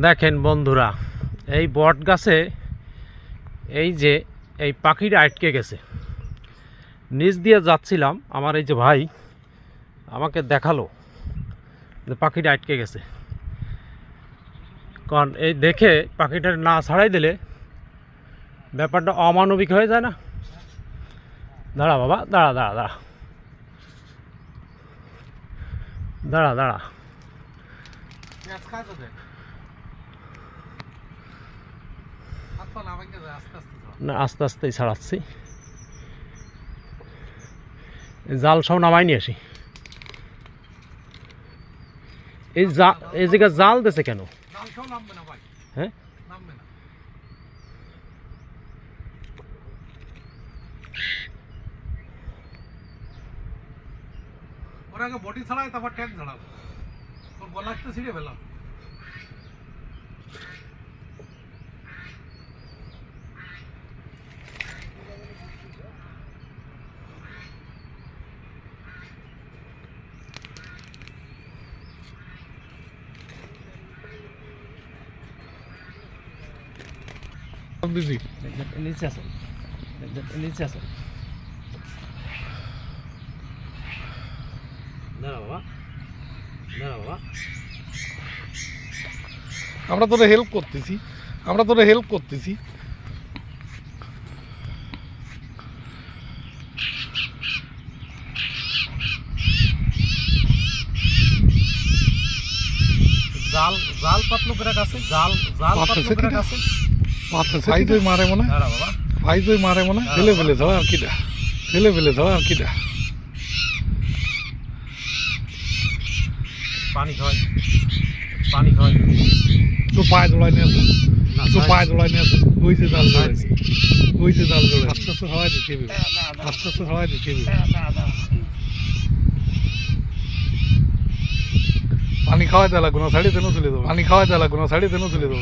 দেখেন বন্ধুরা, এই বট গাছে এই যে এই পাখিটা আটকে গেছে। নিচ দিয়ে যাচ্ছিলাম, আমার এই যে ভাই আমাকে দেখালো যে পাখিটা আটকে গেছে। কারণ এই দেখে পাখিটা না ছাড়াই দিলে ব্যাপারটা অমানবিক হয়ে যায় না। দাঁড়া বাবা, দাঁড়া দাঁড়া দাঁড়া দাঁড়া দাঁড়া না, আস্তে আস্তেই ছাড়াচ্ছি। জাল সব নামাই নিয়ে আসি। এই জায়গায় জাল দিছে কেন? হ্যাঁ, ওরা আগে বডি ছাড়ায় তারপর ট্যাঙ্ক ছাড়াবো। তোর গলাতে ছিঁড়ে ফেলাম। দিদি নিচে আছে, নিচে আছে। দাঁড়া বাবা, দাঁড়া বাবা। আমরা তোরে হেল্প করতেছি, আমরা তোরে হেল্প করতেছি। জাল জাল পাতলো করে আছে, জাল জাল পাতলো করে আছে। ভাই তুই মারে মনে, দাঁড়া বাবা, ভাই তুই মারে মনে। ফেলে ফেলে যাও আর কিটা, ফেলে ফেলে যাও আর কিটা। পানি খাওয়াই, পানি খাওয়াই। তো পায়ে জোড়াই নিয়ে আসো, তো পায়ে জোড়াই নিয়ে আসো। ওই যে জাল জোড়াই, ওই যে জাল জোড়াই। আস্তে আস্তে সবাই দিচ্ছি, আস্তে আস্তে সবাই দিচ্ছি। পানি খাওয়াই দেওয়া লাগবে না, শাড়ি তেন তুলে দেবো। পানি খাওয়াই দেওয়া লাগবে না, শাড়ি তেন তুলে দেবো।